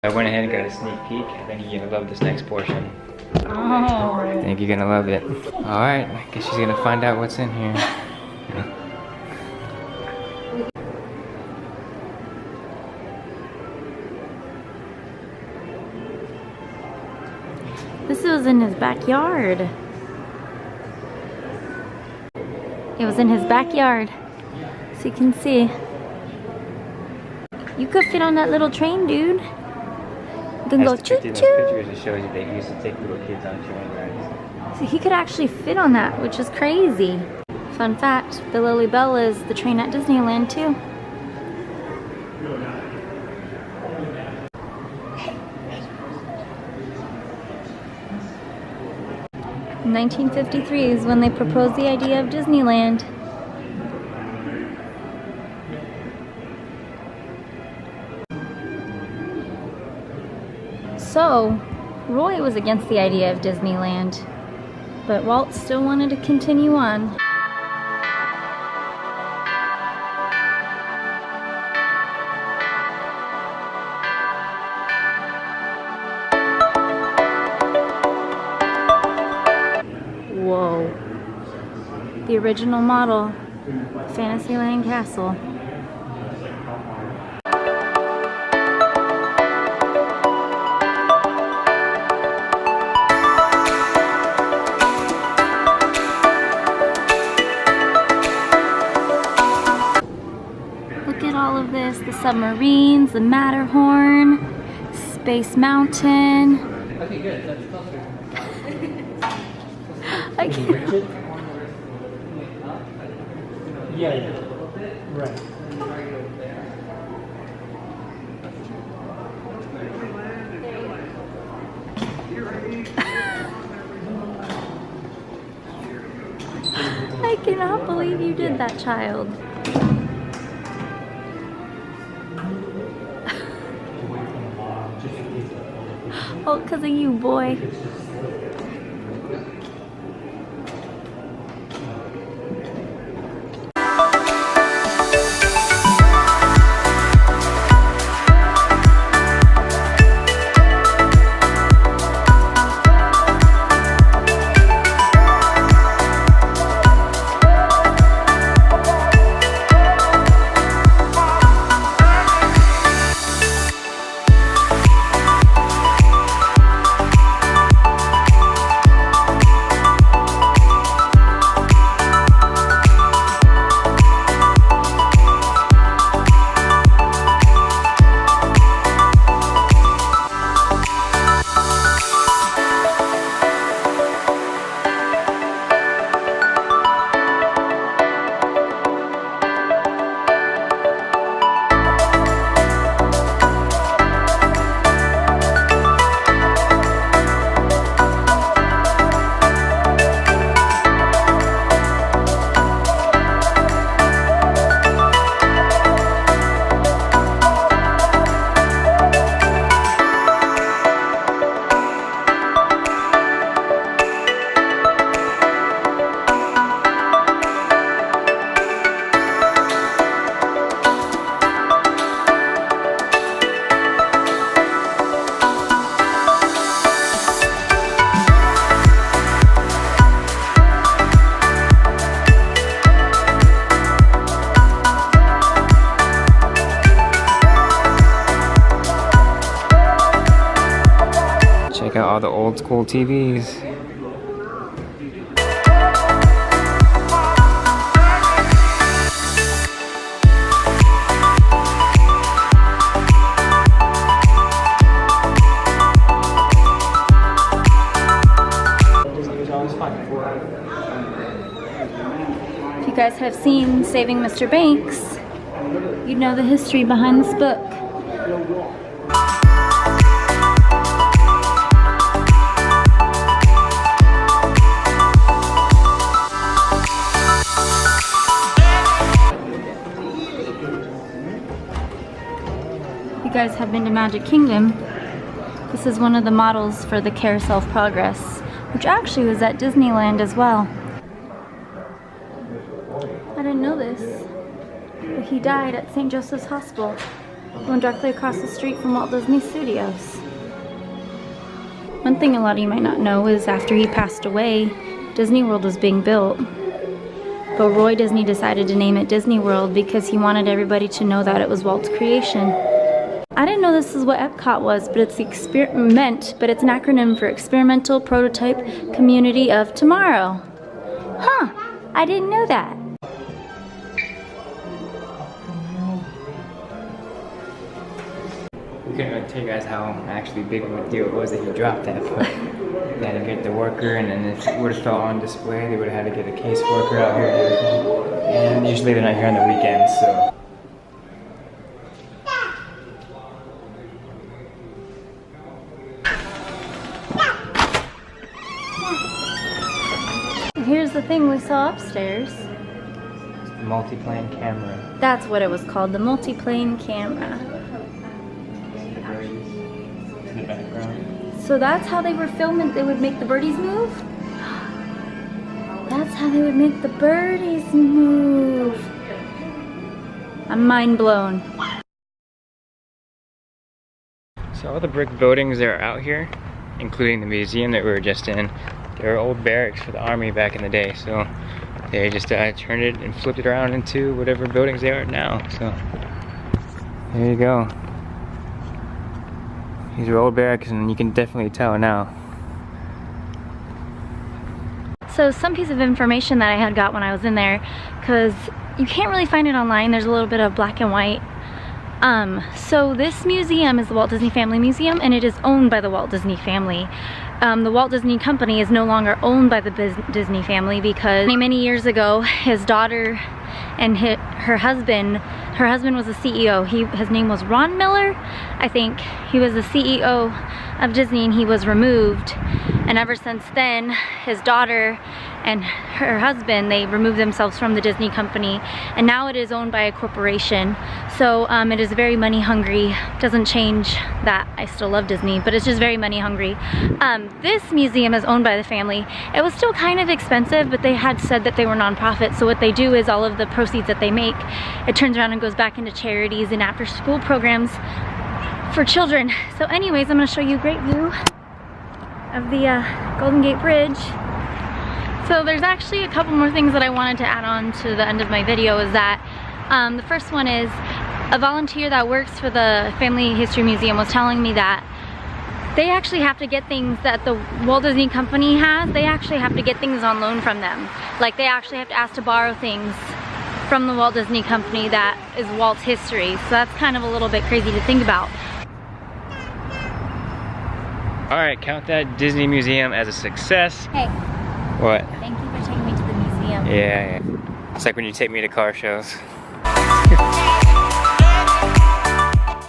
I went ahead and got a sneak peek. I think you're gonna love this next portion. Oh. I think you're gonna love it. Alright, I guess she's gonna find out what's in here. This was in his backyard. It was in his backyard. So you can see. You could fit on that little train, dude. You can go choo choo. Pictures, it shows you they used to take little kids on train rides. So he could actually fit on that, which is crazy. Fun fact, the Lily Bell is the train at Disneyland too. In 1953 is when they proposed the idea of Disneyland. So, Roy was against the idea of Disneyland, but Walt still wanted to continue on. Whoa. The original model, Fantasyland Castle. Look at all of this, the submarines, the Matterhorn, Space Mountain. Okay, good. That's closer. I can't. Yeah. Right. I cannot believe you did that, child. Oh, because of you, boy. Check out all the old school TVs. If you guys have seen Saving Mr. Banks, you'd know the history behind this book. You guys have been to Magic Kingdom. This is one of the models for the Carousel of Progress, which actually was at Disneyland as well. I didn't know this, but he died at St. Joseph's Hospital Going directly across the street from Walt Disney Studios. One thing a lot of you might not know is after he passed away, Disney World was being built. But Roy Disney decided to name it Disney World because he wanted everybody to know that it was Walt's creation. I didn't know this is what Epcot was, but it's an acronym for Experimental Prototype Community of Tomorrow. Huh, I didn't know that. We couldn't really tell you guys how actually big of a deal it was that he dropped that, but they had to get the worker, and then if it would have fell on display, they would have had to get a caseworker out here and everything. And usually they're not here on the weekends, so. Here's the thing we saw upstairs. Multi-plane camera. That's what it was called, the multi-plane camera. In the background. So that's how they were filming, they would make the birdies move? That's how they would make the birdies move. I'm mind blown. So all the brick buildings that are out here, including the museum that we were just in, they were old barracks for the army back in the day. So they just turned it and flipped it around into whatever buildings they are now. So there you go. These are old barracks, and you can definitely tell now. So some piece of information that I had got when I was in there, because you can't really find it online, there's a little bit of black and white. So this museum is the Walt Disney Family Museum, and it is owned by the Walt Disney family. The Walt Disney Company is no longer owned by the Disney family because many years ago, his daughter and her husband was the CEO. His name was Ron Miller, I think. He was the CEO of Disney, and he was removed. And ever since then, his daughter and her husband, they removed themselves from the Disney Company, and now it is owned by a corporation. So it is very money hungry. Doesn't change that I still love Disney, but it's just very money hungry. This museum is owned by the family. It was still kind of expensive, but they had said that they were nonprofit. So what they do is all of the proceeds that they make, it turns around and goes back into charities and after school programs for children. So anyways, I'm gonna show you a great view of the Golden Gate Bridge. So there's actually a couple more things that I wanted to add on to the end of my video. Is that the first one is a volunteer that works for the Family History Museum was telling me that they actually have to get things that the Walt Disney Company has. They actually have to get things on loan from them. Like they actually have to ask to borrow things from the Walt Disney Company that is Walt's history. So that's kind of a little bit crazy to think about. Alright, count that Disney Museum as a success. Hey. What? Thank you for taking me to the museum. Yeah. It's like when you take me to car shows.